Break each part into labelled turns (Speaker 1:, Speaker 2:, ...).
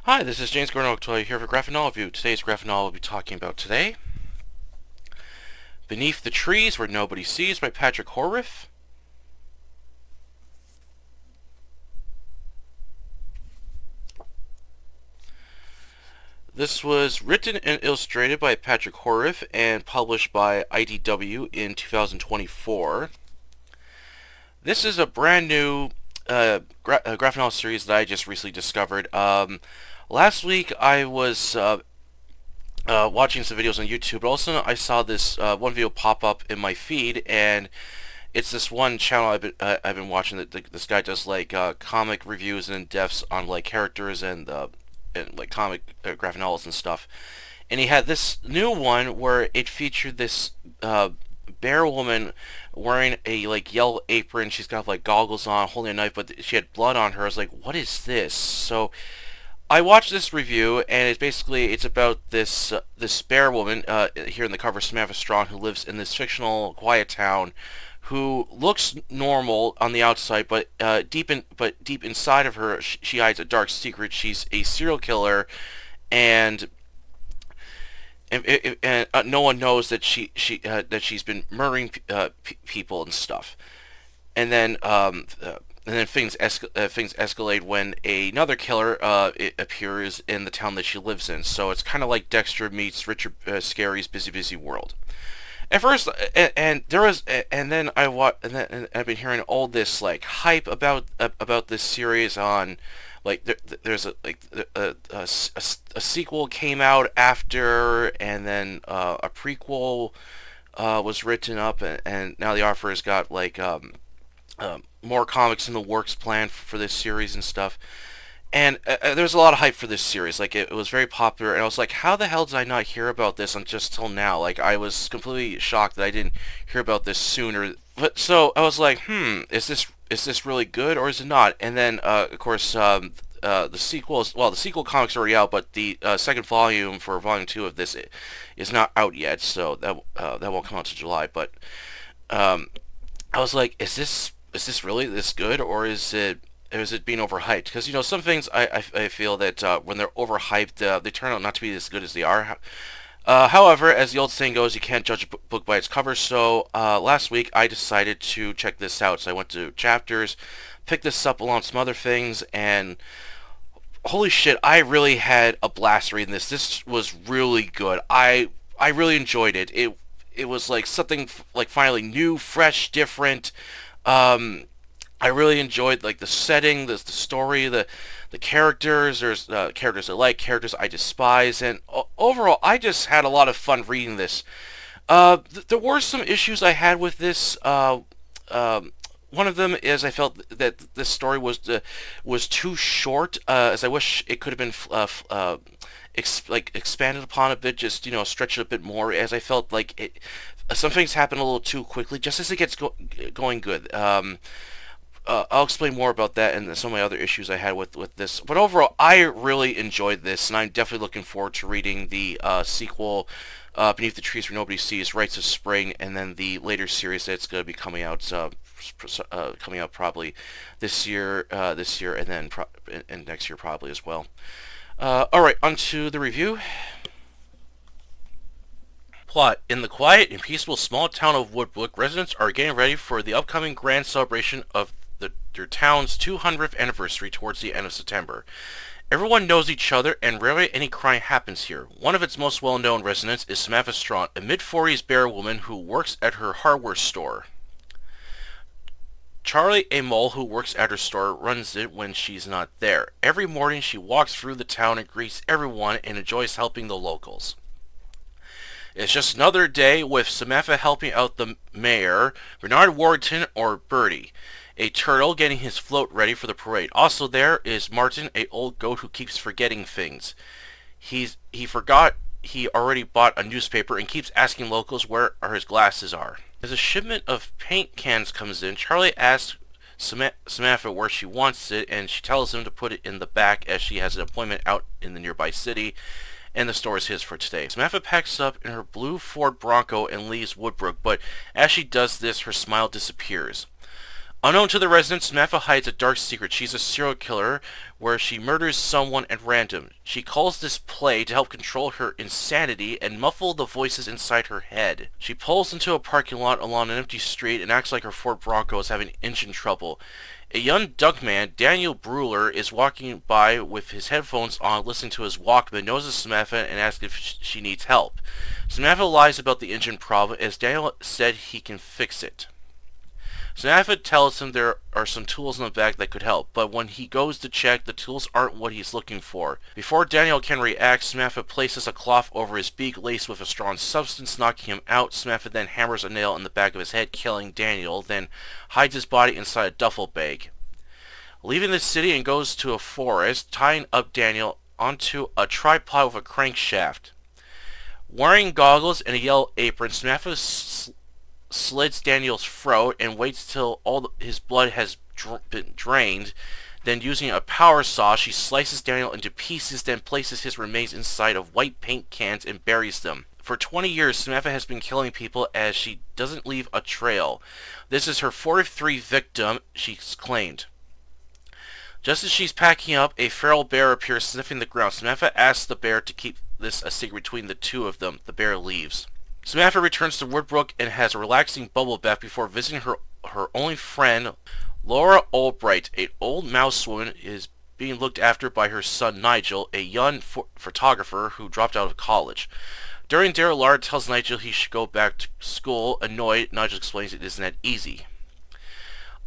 Speaker 1: Hi, this is James Gordon here for Graphic Novel Review. Today's graphic novel we'll be talking about today, Beneath the Trees Where Nobody Sees by Patrick Horvath. This was written and illustrated by Patrick Horvath and published by IDW in 2024. This is a brand new graphic novel series that I just recently discovered. Last week I was watching some videos on YouTube, but also I saw this one video pop up in my feed, and it's this one channel I've been watching that this guy does like comic reviews and in-depths on like characters and like comic graphic novels and stuff. And he had this new one where it featured this bear woman wearing a like yellow apron. She's got like goggles on, holding a knife, but she had blood on her. I was like, what is this? So I watched this review, and it's about this bear woman here in the cover, Samantha Strong, who lives in this fictional quiet town, who looks normal on the outside, but deep inside of her, she hides a dark secret. She's a serial killer, and no one knows that she's been murdering people and stuff. And then things escalate when another killer appears in the town that she lives in. So it's kind of like Dexter meets Richard Scarry's Busy World. At first, and there was, and then I've been hearing all this like hype about this series on, like there's a sequel came out after, and then a prequel was written up, and now the author has got like more comics in the works planned for this series and stuff. And there was a lot of hype for this series. Like, it was very popular, and I was like, how the hell did I not hear about this just till now? Like, I was completely shocked that I didn't hear about this sooner. But so I was like, is this really good or is it not? And then, of course, the sequel comics are already out, but the second volume for volume 2 of this is not out yet, so that won't come out to July. But I was like, is this really this good, or is it being overhyped? Because some things I feel that when they're overhyped, they turn out not to be as good as they are. However, as the old saying goes, you can't judge a book by its cover. So last week I decided to check this out. So I went to Chapters, picked this up along with some other things, and holy shit, I really had a blast reading this. This was really good. I really enjoyed it. It was like something like finally new, fresh, different. I really enjoyed like the setting, the story, the characters. There's characters I like, characters I despise, and overall, I just had a lot of fun reading this. There were some issues I had with this. One of them is I felt that this story was too short. As I wish it could have been expanded upon a bit, just stretch it a bit more. As I felt like some things happen a little too quickly, just as it gets going good. I'll explain more about that and some of my other issues I had with this. But overall, I really enjoyed this, and I'm definitely looking forward to reading the sequel, Beneath the Trees Where Nobody Sees, Rites of Spring, and then the later series that's going to be coming out probably this year, and then and next year probably as well. All right, on to the review. Plot. In the quiet and peaceful small town of Woodbrook, residents are getting ready for the upcoming grand celebration of their town's 200th anniversary towards the end of September. Everyone knows each other, and rarely any crime happens here. One of its most well-known residents is Samantha Strong, a mid-40s bear woman who works at her hardware store. Charlie, a mole who works at her store, runs it when she's not there. Every morning she walks through the town and greets everyone and enjoys helping the locals. It's just another day with Samantha helping out the mayor, Bernard Warrington, or Bertie, a turtle getting his float ready for the parade. Also there is Martin, a old goat who keeps forgetting things. He forgot he already bought a newspaper and keeps asking locals where his glasses are. As a shipment of paint cans comes in, Charlie asks Samantha where she wants it, and she tells him to put it in the back as she has an appointment out in the nearby city, and the store is his for today. Samantha packs up in her blue Ford Bronco and leaves Woodbrook, but as she does this, her smile disappears. Unknown to the residents, Samantha hides a dark secret. She's a serial killer where she murders someone at random. She calls this play to help control her insanity and muffle the voices inside her head. She pulls into a parking lot along an empty street and acts like her Ford Bronco is having engine trouble. A young duckman, Daniel Brewer, is walking by with his headphones on, listening to his Walkman, notices Samantha and asks if she needs help. Samantha lies about the engine problem as Daniel said he can fix it. Samantha tells him there are some tools in the bag that could help, but when he goes to check, the tools aren't what he's looking for. Before Daniel can react, Samantha places a cloth over his beak laced with a strong substance, knocking him out. Samantha then hammers a nail in the back of his head, killing Daniel, then hides his body inside a duffel bag. Leaving the city and goes to a forest, tying up Daniel onto a tripod with a crankshaft. Wearing goggles and a yellow apron, Samantha slits Daniel's throat and waits till all his blood has been drained. Then using a power saw, she slices Daniel into pieces, then places his remains inside of white paint cans and buries them. For 20 years, Samantha has been killing people as she doesn't leave a trail. This is her 43rd victim, she's claimed. Just as she's packing up, a feral bear appears sniffing the ground. Samantha asks the bear to keep this a secret between the two of them. The bear leaves. Samantha returns to Woodbrook and has a relaxing bubble bath before visiting her only friend, Laura Albright. An old mouse woman is being looked after by her son Nigel, a young photographer who dropped out of college. During dinner, Laura tells Nigel he should go back to school. Annoyed, Nigel explains it isn't that easy.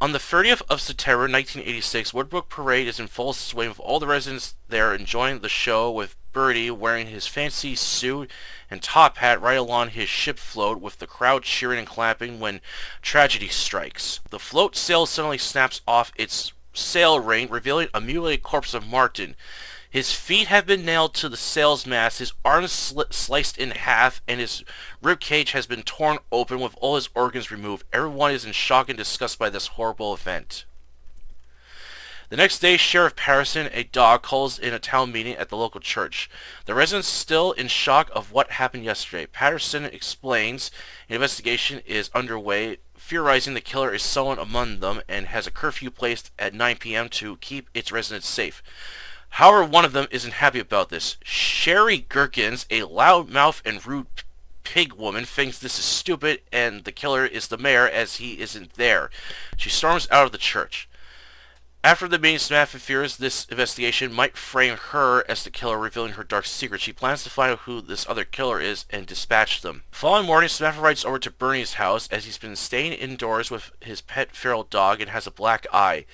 Speaker 1: On the 30th of September 1986, Woodbrook Parade is in full swing with all the residents there enjoying the show, with Bertie wearing his fancy suit and top hat right along his ship float, with the crowd cheering and clapping when tragedy strikes. The float sail suddenly snaps off its sail ring, revealing a mutilated corpse of Martin. His feet have been nailed to the sail's mast, his arms sliced in half, and his rib cage has been torn open with all his organs removed. Everyone is in shock and disgust by this horrible event. The next day, Sheriff Patterson, a dog, calls in a town meeting at the local church. The residents still in shock of what happened yesterday. Patterson explains an investigation is underway, theorizing the killer is someone among them, and has a curfew placed at 9 p.m. to keep its residents safe. However, one of them isn't happy about this. Sherry Gherkins, a loudmouth and rude pig woman, thinks this is stupid and the killer is the mayor as he isn't there. She storms out of the church. After the meeting, Samantha fears this investigation might frame her as the killer, revealing her dark secret. She plans to find out who this other killer is and dispatch them. The following morning, Samantha rides over to Bernie's house as he's been staying indoors with his pet feral dog and has a black eye.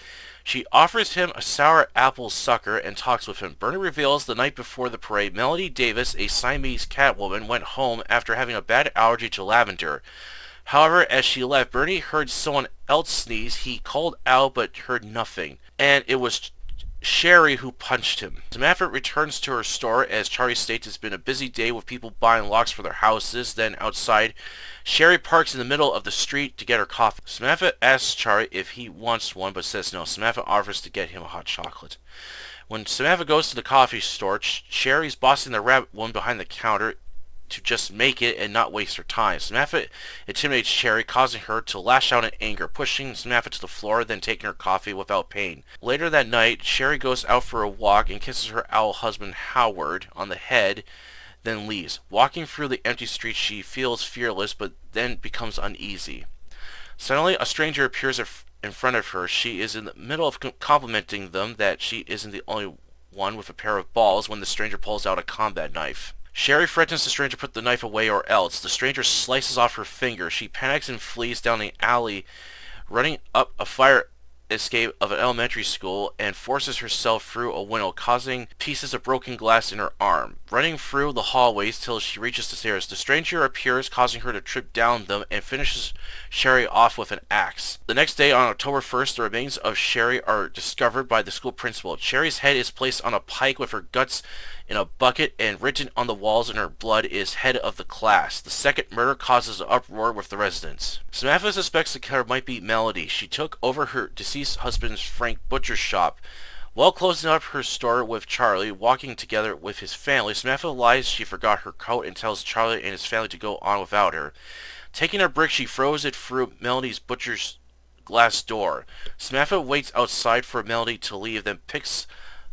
Speaker 1: She offers him a sour apple sucker and talks with him. Bernie reveals the night before the parade, Melody Davis, a Siamese cat woman, went home after having a bad allergy to lavender. However, as she left, Bernie heard someone else sneeze. He called out but heard nothing, and it was Sherry who punched him. Samantha returns to her store as Charlie states it's been a busy day with people buying locks for their houses. Then outside, Sherry parks in the middle of the street to get her coffee. Samantha asks Charlie if he wants one but says no. Samantha offers to get him a hot chocolate. When Samantha goes to the coffee store, Sherry's bossing the rabbit woman behind the counter to just make it and not waste her time. Samantha intimidates Sherry, causing her to lash out in anger, pushing Samantha to the floor, then taking her coffee without pain. Later that night, Sherry goes out for a walk and kisses her owl husband Howard on the head, then leaves. Walking through the empty street, she feels fearless, but then becomes uneasy. Suddenly, a stranger appears in front of her. She is in the middle of complimenting them that she isn't the only one with a pair of balls when the stranger pulls out a combat knife. Sherry threatens the stranger to put the knife away or else. The stranger slices off her finger. She panics and flees down the alley, running up a fire escape of an elementary school, and forces herself through a window, causing pieces of broken glass in her arm. Running through the hallways till she reaches the stairs, the stranger appears, causing her to trip down them, and finishes Sherry off with an axe. The next day, on October 1st, the remains of Sherry are discovered by the school principal. Sherry's head is placed on a pike with her guts in a bucket, and written on the walls in her blood is head of the class. The second murder causes an uproar with the residents. Samantha suspects the killer might be Melody. She took over her deceased husband's Frank Butcher's shop. While closing up her store with Charlie, walking together with his family, Samantha lies she forgot her coat and tells Charlie and his family to go on without her. Taking a brick, she throws it through Melody's butcher's glass door. Samantha waits outside for Melody to leave, then picks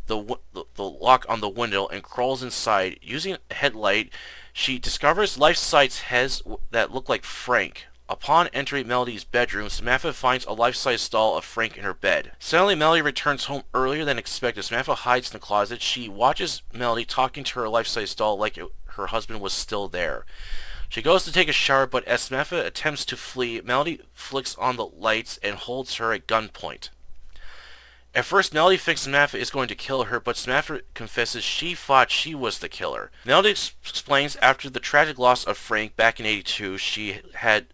Speaker 1: the lock on the window and crawls inside. Using a headlight, she discovers life-size heads that look like Frank. Upon entering Melody's bedroom, Samantha finds a life-size doll of Frank in her bed. Suddenly, Melody returns home earlier than expected. Samantha hides in the closet. She watches Melody talking to her life-size doll like her husband was still there. She goes to take a shower, but as Samantha attempts to flee, Melody flicks on the lights and holds her at gunpoint. At first, Melody thinks Samantha is going to kill her, but Samantha confesses she thought she was the killer. Melody explains after the tragic loss of Frank back in '82, she had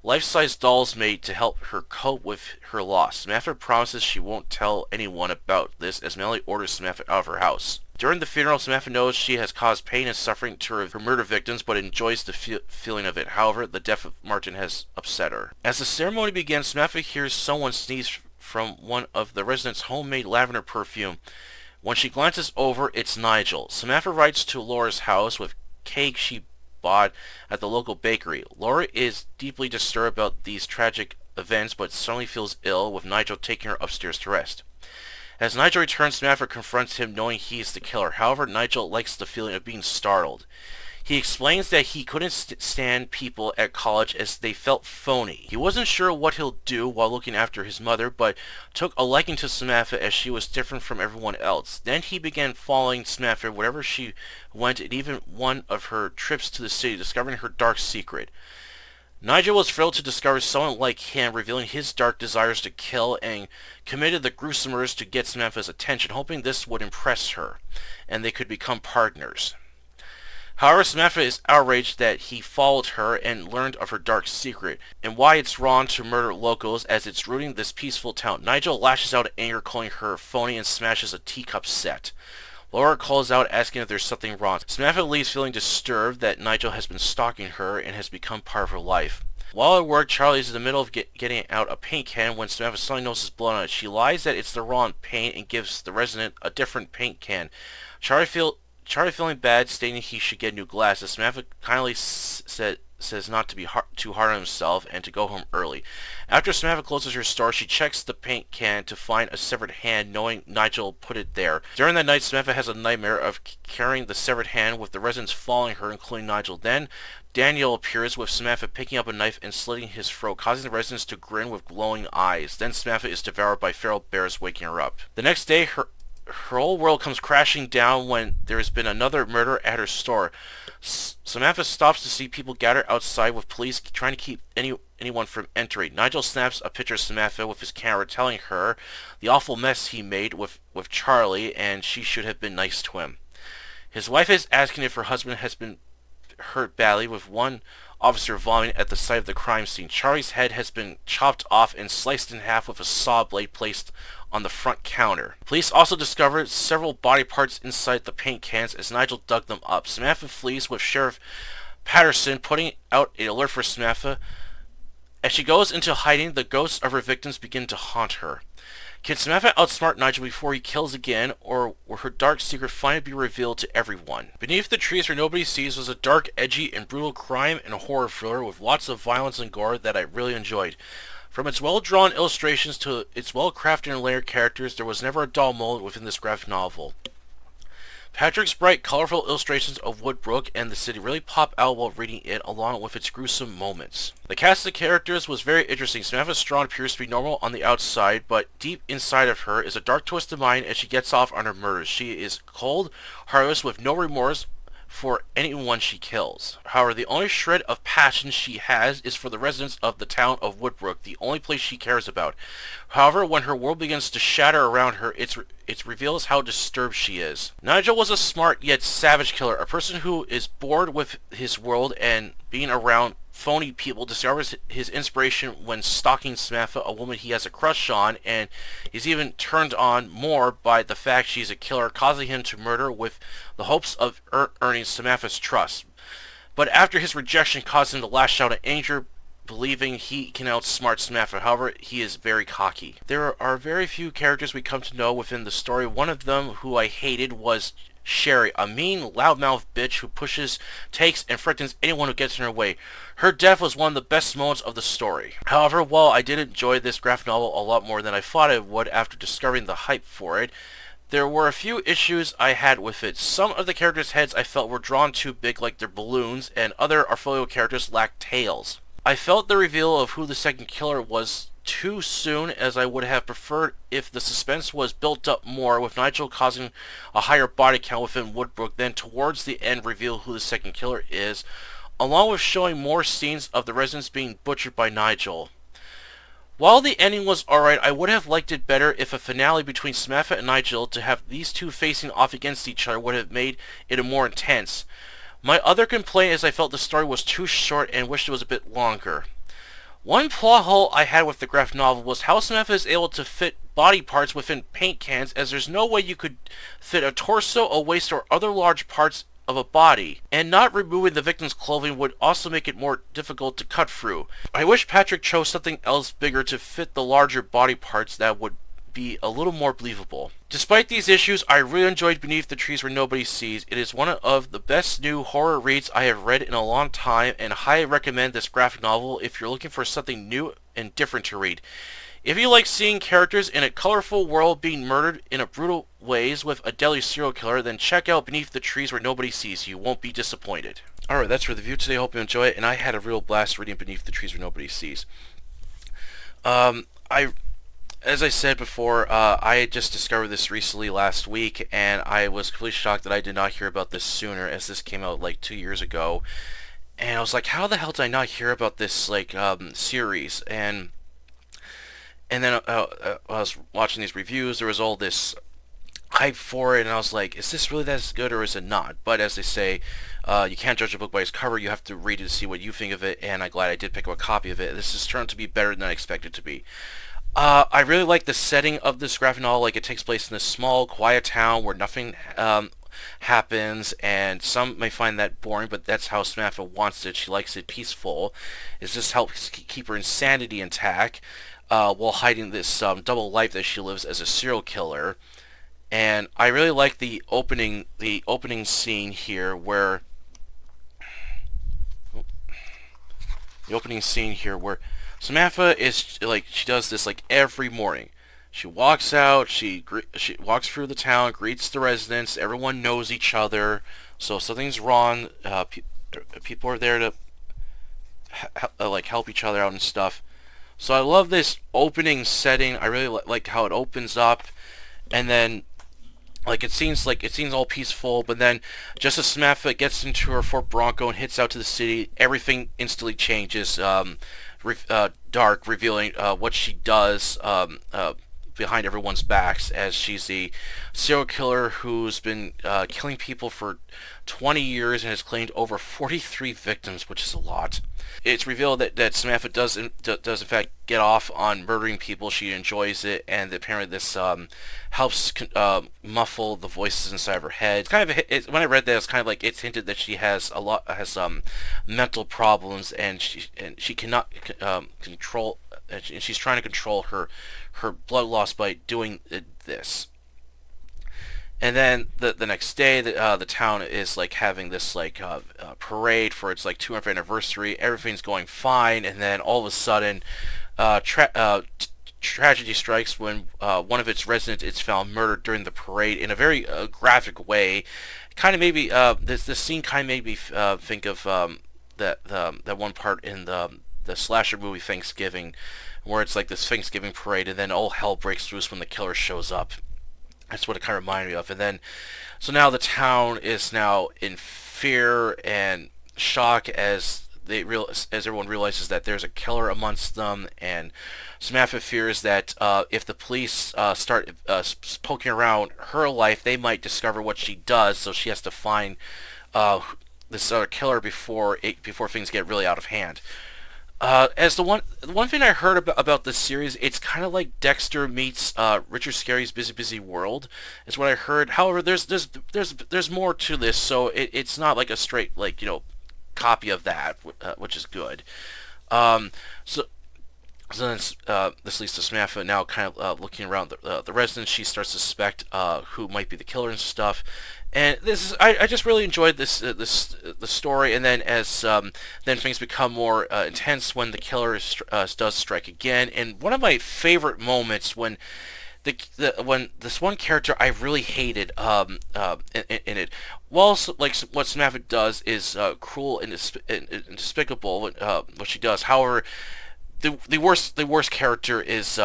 Speaker 1: life-size dolls made to help her cope with her loss. Samantha promises she won't tell anyone about this as Melody orders Samantha out of her house. During the funeral, Samantha knows she has caused pain and suffering to her murder victims, but enjoys the feeling of it. However, the death of Martin has upset her. As the ceremony begins, Samantha hears someone sneeze from one of the residents' homemade lavender perfume. When she glances over, it's Nigel. Samantha rides to Laura's house with cake she bought at the local bakery. Laura is deeply disturbed about these tragic events, but suddenly feels ill, with Nigel taking her upstairs to rest. As Nigel returns, Samantha confronts him, knowing he is the killer. However, Nigel likes the feeling of being startled. He explains that he couldn't stand people at college as they felt phony. He wasn't sure what he'll do while looking after his mother, but took a liking to Samantha as she was different from everyone else. Then he began following Samantha wherever she went, and even one of her trips to the city, discovering her dark secret. Nigel was thrilled to discover someone like him, revealing his dark desires to kill, and committed the gruesome murders to get Samantha's attention, hoping this would impress her, and they could become partners. However, Samantha is outraged that he followed her and learned of her dark secret, and why it's wrong to murder locals as it's ruining this peaceful town. Nigel lashes out in anger, calling her phony, and smashes a teacup set. Laura calls out, asking if there's something wrong. Samantha leaves feeling disturbed that Nigel has been stalking her and has become part of her life. While at work, Charlie is in the middle of getting out a paint can when Samantha suddenly notices blood on it. She lies that it's the wrong paint and gives the resident a different paint can. Charlie feeling bad, stating he should get new glasses. Samantha kindly says not to be too hard on himself and to go home early. After Samantha closes her store, she checks the paint can to find a severed hand, knowing Nigel put it there. During that night, Samantha has a nightmare of carrying the severed hand, with the residents following her, including Nigel. Then Daniel appears, with Samantha picking up a knife and slitting his throat, causing the residents to grin with glowing eyes. Then Samantha is devoured by feral bears, waking her up. The next day, her whole world comes crashing down when there has been another murder at her store. Samantha stops to see people gather outside, with police trying to keep anyone from entering. Nigel snaps a picture of Samantha with his camera, telling her the awful mess he made with Charlie, and she should have been nice to him. His wife is asking if her husband has been hurt badly, with one officer vomiting at the site of the crime scene. Charlie's head has been chopped off and sliced in half with a saw blade placed on the front counter. Police also discovered several body parts inside the paint cans as Nigel dug them up. Samantha flees, with Sheriff Patterson putting out an alert for Samantha. As she goes into hiding, the ghosts of her victims begin to haunt her. Can Samantha outsmart Nigel before he kills again, or will her dark secret finally be revealed to everyone? Beneath the Trees Where Nobody Sees was a dark, edgy, and brutal crime and horror thriller with lots of violence and gore that I really enjoyed. From its well-drawn illustrations to its well-crafted and layered characters, there was never a dull moment within this graphic novel. Patrick's bright, colorful illustrations of Woodbrook and the city really pop out while reading it, along with its gruesome moments. The cast of characters was very interesting. Samantha Strong appears to be normal on the outside, but deep inside of her is a dark twisted mind as she gets off on her murders. She is cold, heartless, with no remorse for anyone she kills. However, the only shred of passion she has is for the residents of the town of Woodbrook, the only place she cares about. However, when her world begins to shatter around her, it reveals how disturbed she is. Nigel was a smart yet savage killer, a person who is bored with his world and being around phony people, discovers his inspiration when stalking Samantha, a woman he has a crush on, and is even turned on more by the fact she's a killer, causing him to murder with the hopes of earning Samantha's trust. But after his rejection caused him to lash out in anger, believing he can outsmart Samantha. However, he is very cocky. There are very few characters we come to know within the story. One of them who I hated was Sherry, a mean, loudmouth bitch who pushes, takes, and threatens anyone who gets in her way. Her death was one of the best moments of the story. However, while I did enjoy this graphic novel a lot more than I thought I would after discovering the hype for it, there were a few issues I had with it. Some of the characters' heads I felt were drawn too big like they're balloons, and other Arfolio characters lacked tails. I felt the reveal of who the second killer was too soon, as I would have preferred if the suspense was built up more, with Nigel causing a higher body count within Woodbrook, then towards the end reveal who the second killer is, along with showing more scenes of the residents being butchered by Nigel. While the ending was alright, I would have liked it better if a finale between Samantha and Nigel, to have these two facing off against each other, would have made it more intense. My other complaint is I felt the story was too short and wished it was a bit longer. One plot hole I had with the graphic novel was how Samantha is able to fit body parts within paint cans, as there's no way you could fit a torso, a waist, or other large parts of a body, and not removing the victim's clothing would also make it more difficult to cut through. I wish Patrick chose something else bigger to fit the larger body parts that would be a little more believable. Despite these issues, I really enjoyed Beneath the Trees Where Nobody Sees. It is one of the best new horror reads I have read in a long time, and highly recommend this graphic novel if you're looking for something new and different to read. If you like seeing characters in a colorful world being murdered in a brutal ways with a deadly serial killer, then check out Beneath the Trees Where Nobody Sees. You won't be disappointed. Alright, that's for the review today. Hope you enjoy it, and I had a real blast reading Beneath the Trees Where Nobody Sees. As I said before, I had just discovered this recently last week, and I was completely shocked that I did not hear about this sooner, as this came out like 2 years ago. And I was like, how the hell did I not hear about this series? And then I was watching these reviews. There was all this hype for it, and I was like, is this really that good or is it not? But as they say, you can't judge a book by its cover. You have to read it to see what you think of it, and I'm glad I did pick up a copy of it. This has turned out to be better than I expected it to be. I really like the setting of this graphic novel. Like, it takes place in this small, quiet town where nothing happens, and some may find that boring, but that's how Samantha wants it. She likes it peaceful. It just helps keep her insanity intact while hiding this double life that she lives as a serial killer. And I really like the opening scene here where Samantha is like, she does this like every morning. She walks out, she walks through the town, greets the residents. Everyone knows each other, so if something's wrong, people are there to help each other out and stuff. So I love this opening setting. I really like how it opens up, and then it seems all peaceful, but then just as Samantha gets into her Fort Bronco and hits out to the city, everything instantly changes. Dark, revealing what she does behind everyone's backs, as she's the serial killer who's been killing people for 20 years and has claimed over 43 victims, which is a lot. It's revealed that Samantha does in fact get off on murdering people. She enjoys it, and apparently this helps muffle the voices inside of her head. When I read that, it's kind of like it's hinted that she has mental problems, and she cannot control. And she's trying to control her blood loss by doing this. And then the next day, the town is like having this parade for its 200th anniversary. Everything's going fine, and then all of a sudden, tragedy strikes when one of its residents is found murdered during the parade in a very graphic way. Kind of maybe this scene kind of made me think of that one part in the slasher movie Thanksgiving, where it's like this Thanksgiving parade, and then all hell breaks loose when the killer shows up. That's what it kind of reminded me of. And then, so now the town is now in fear and shock as everyone realizes that there's a killer amongst them, and Samantha fears that if the police start poking around her life, they might discover what she does. So she has to find this other killer before things get really out of hand. As the one thing I heard about this series, it's kind of like Dexter meets Richard Scarry's Busy Busy World, is what I heard. However, there's more to this, so it's not like a straight copy of that, which is good. Um, so so then this leads to Samantha now kind of looking around the residence. She starts to suspect who might be the killer and stuff. And this is I just really enjoyed the story. And then as then things become more intense when the killer does strike again. And one of my favorite moments when when this one character I really hated in it. While like what Samantha does is cruel and despicable, what she does. However, the worst character is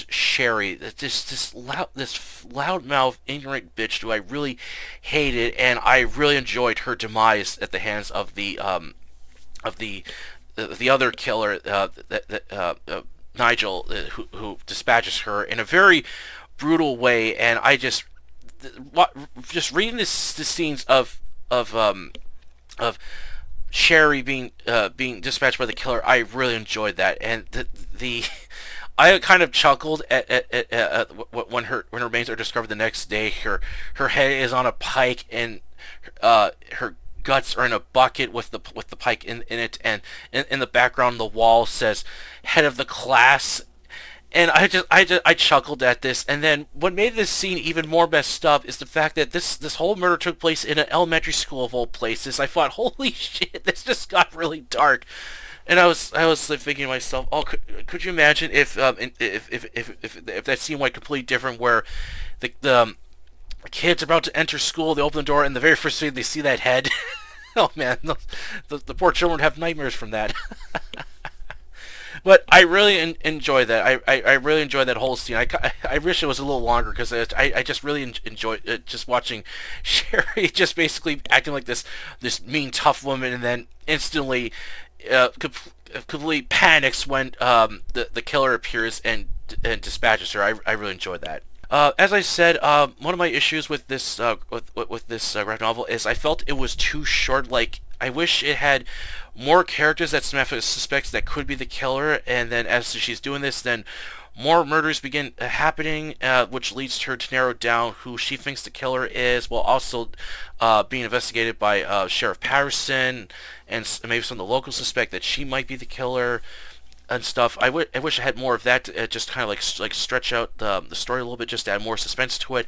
Speaker 1: Sherry. This loudmouth ignorant bitch who I really hated, and I really enjoyed her demise at the hands of the other killer, Nigel, who dispatches her in a very brutal way. And I just reading the scenes of Sherry being dispatched by the killer, I really enjoyed that. And the I kind of chuckled at when her remains are discovered the next day. Her head is on a pike, and her guts are in a bucket with the pike in it, and in the background the wall says "Head of the Class." And I chuckled at this. And then what made this scene even more messed up is the fact that this whole murder took place in an elementary school of all places. I thought, holy shit, this just got really dark. And I was like, thinking to myself, oh, could you imagine if that scene went completely different, where the kids are about to enter school, they open the door, and the very first thing they see that head. Oh man, the poor children have nightmares from that. But I really enjoy that. I really enjoyed that whole scene. I wish it was a little longer, because I just really enjoyed just watching Sherry just basically acting like this mean tough woman, and then instantly completely panics when the killer appears and dispatches her. I really enjoyed that. As I said, one of my issues with this with this graphic novel is I felt it was too short. Like, I wish it had more characters that Samantha suspects that could be the killer, and then as she's doing this, then more murders begin happening, which leads her to narrow down who she thinks the killer is, while also being investigated by Sheriff Patterson, and maybe some of the locals suspect that she might be the killer and stuff. I wish I had more of that to just kind of like stretch out the story a little bit, just to add more suspense to it,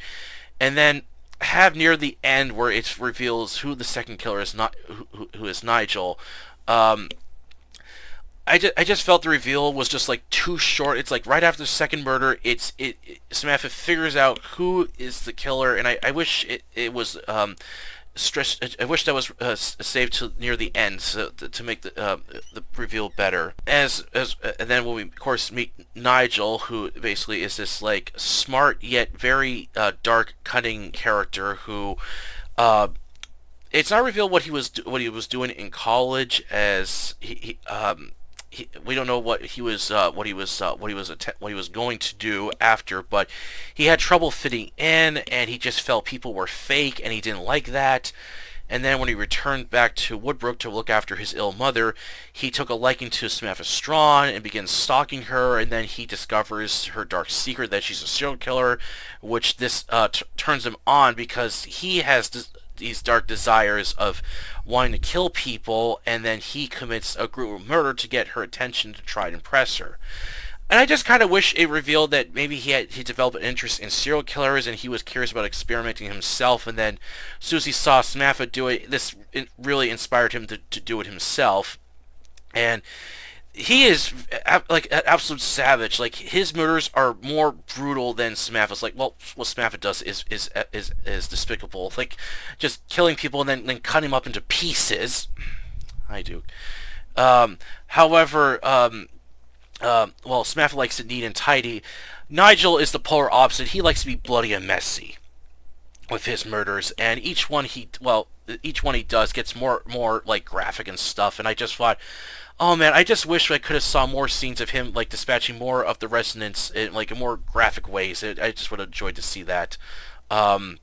Speaker 1: and then have near the end where it reveals who the second killer is, not who is Nigel. Um, I just felt the reveal was just like too short. It's like right after the second murder, Samantha figures out who is the killer, and I wish it was stressed. I wish that was saved to near the end, so to make the reveal better. And then when we of course meet Nigel, who basically is this like smart yet very dark, cunning character who. It's not revealed what he was doing in college, as we don't know what he was going to do after, but he had trouble fitting in, and he just felt people were fake, and he didn't like that. And then when he returned back to Woodbrook to look after his ill mother, he took a liking to Samantha Strawn and begins stalking her, and then he discovers her dark secret that she's a serial killer, which this turns him on, because he has these dark desires of wanting to kill people, and then he commits a brutal murder to get her attention to try and impress her. And I just kind of wish it revealed that maybe he developed an interest in serial killers, and he was curious about experimenting himself, and then as soon as he saw Samantha do it, it really inspired him to do it himself. And he is like an absolute savage. Like, his murders are more brutal than Samantha's. Like, well, what Samantha does is despicable. Like, just killing people and then cutting them up into pieces. I do. However, well, Samantha likes it neat and tidy. Nigel is the polar opposite. He likes to be bloody and messy with his murders, and each one he does gets more like graphic and stuff. And I just thought, oh man, I just wish I could have saw more scenes of him like dispatching more of the residents in like in more graphic ways. I just would have enjoyed to see that, but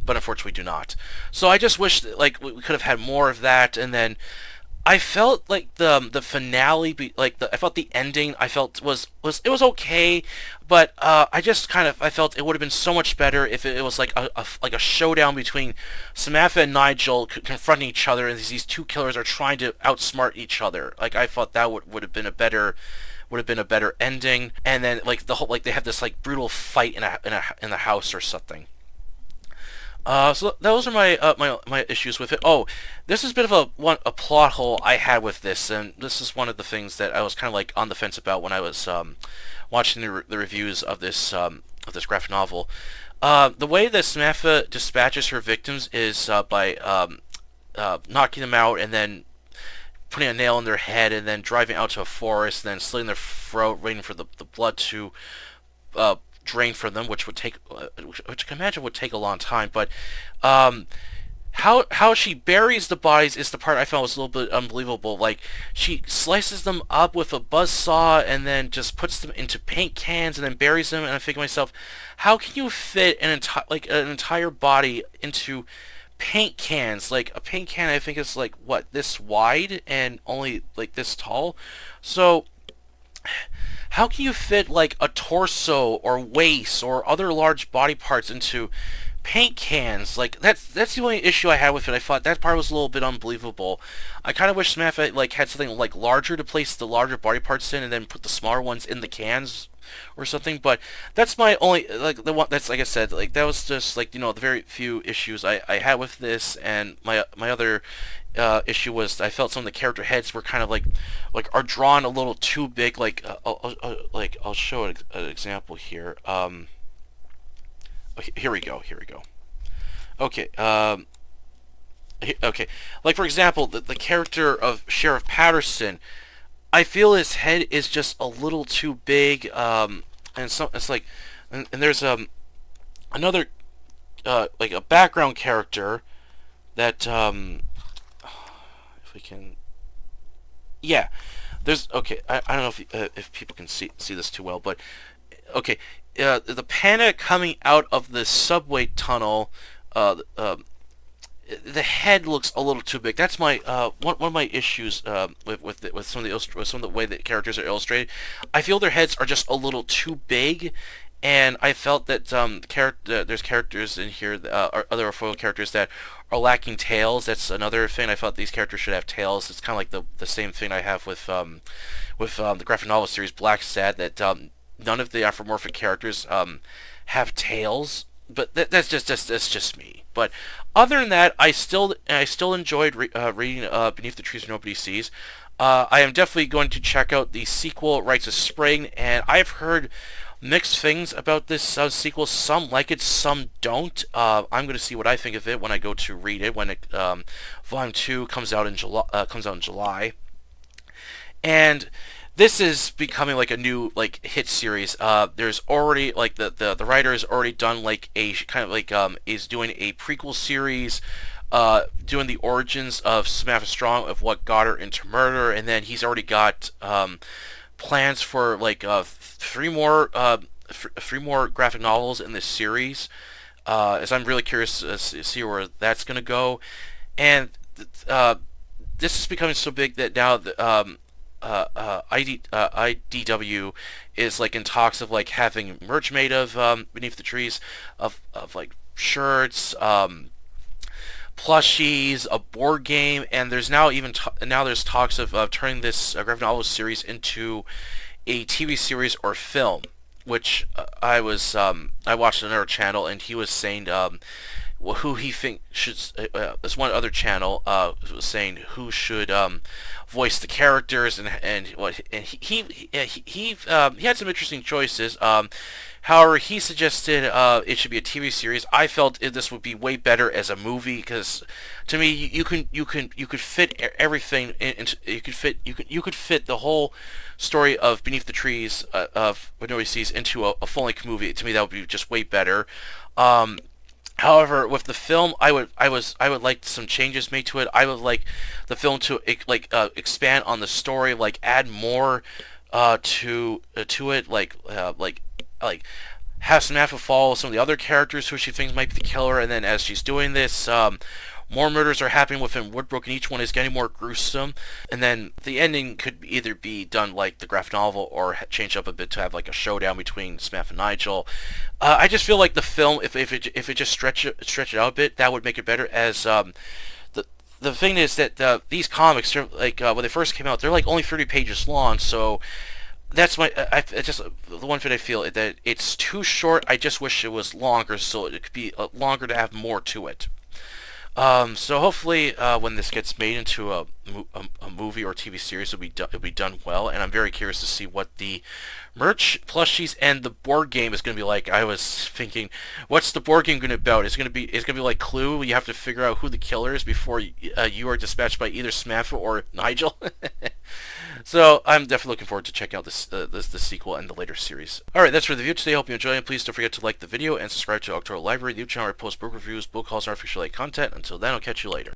Speaker 1: unfortunately we do not. So I just wish that, like, we could have had more of that. And then I felt like the finale, I felt the ending, I felt was it was okay, but I just kind of I felt it would have been so much better if it was like like a showdown between Samantha and Nigel confronting each other, and these two killers are trying to outsmart each other. Like I thought that would have been a better ending, and then like the whole like they have this like brutal fight in the house or something. So those are my issues with it. Oh, this is a bit of a plot hole I had with this, and this is one of the things that I was kind of like on the fence about when I was watching the reviews of this graphic novel. The way that Samantha dispatches her victims is by knocking them out and then putting a nail in their head and then driving out to a forest and then slitting their throat, waiting for the blood to uh, drain from them, which would take, which I can imagine would take a long time. But um, how she buries the bodies is the part I found was a little bit unbelievable. Like she slices them up with a buzz saw and then just puts them into paint cans and then buries them. And I think to myself, how can you fit an entire body into paint cans? Like a paint can, I think is like what, this wide and only like this tall. So how can you fit like a torso or waist or other large body parts into paint cans? Like that's the only issue I had with it. I thought that part was a little bit unbelievable. I kind of wish Samantha like had something like larger to place the larger body parts in, and then put the smaller ones in the cans or something. But that's my only like the one that's like I said, like that was just like the very few issues I had with this. And my other issue was I felt some of the character heads were kind of like are drawn a little too big. Like I'll show an example here. Here we go. Here we go. Okay. Okay. Like for example, the character of Sheriff Patterson, I feel his head is just a little too big. And so it's like, and there's another like a background character that if we can, yeah. There's okay. I don't know if people can see this too well, but okay. The panda coming out of the subway tunnel, the head looks a little too big. That's my one of my issues with some of the way that characters are illustrated. I feel their heads are just a little too big, and I felt that there's characters in here, or other foil characters that are lacking tails. That's another thing. I felt these characters should have tails. It's kind of like the same thing I have with the graphic novel series Black Sad, that none of the anthropomorphic characters have tails. But that's just me. But other than that, I still enjoyed reading Beneath the Trees Where Nobody Sees. I am definitely going to check out the sequel, Rites of Spring, and I've heard mixed things about this sequel. Some like it, some don't. I'm going to see what I think of it when I go to read it when Volume 2 comes out in July. And this is becoming like a new like hit series. There's already like the writer has already done like a kind of like is doing a prequel series, doing the origins of Samantha Strong, of what got her into murder, and then he's already got plans for like three more graphic novels in this series. As I'm really curious to see where that's gonna go, and this is becoming so big that now IDW is like in talks of like having merch made of Beneath the Trees, of like shirts, plushies, a board game, and there's now even now there's talks of turning this graphic novel series into a TV series or film. Which I watched another channel, and he was saying who he think should. There's one other channel was saying who should voice the characters, and what, and he had some interesting choices. However, he suggested it should be a TV series. I felt this would be way better as a movie, because to me you could fit everything into you could fit the whole story of Beneath the Trees of What Nobody Sees into a full-length movie. To me, that would be just way better. However, with the film, I would like some changes made to it. I would like the film to expand on the story, like add more to it, like have Samantha follow some of the other characters who she thinks might be the killer, and then as she's doing this, more murders are happening within Woodbrook, and each one is getting more gruesome. And then the ending could either be done like the graphic novel, or change up a bit to have like a showdown between Smath and Nigel. I just feel like the film, if it just stretch it out a bit, that would make it better. As the thing is that these comics, like when they first came out, they're like only 30 pages long, so that's just the one thing I feel, that it's too short. I just wish it was longer, so it could be longer to have more to it. So hopefully, when this gets made into a movie or TV series, it'll be done well. And I'm very curious to see what the merch, plushies, and the board game is going to be like. I was thinking, what's the board game going to be about? It's going to be like Clue. You have to figure out who the killer is before you are dispatched by either Samantha or Nigel. So I'm definitely looking forward to checking out the sequel and the later series. Alright, that's for the video today. Hope you enjoyed it. Please don't forget to like the video and subscribe to October Library, the YouTube channel where I post book reviews, book hauls, and artificial content. Until then, I'll catch you later.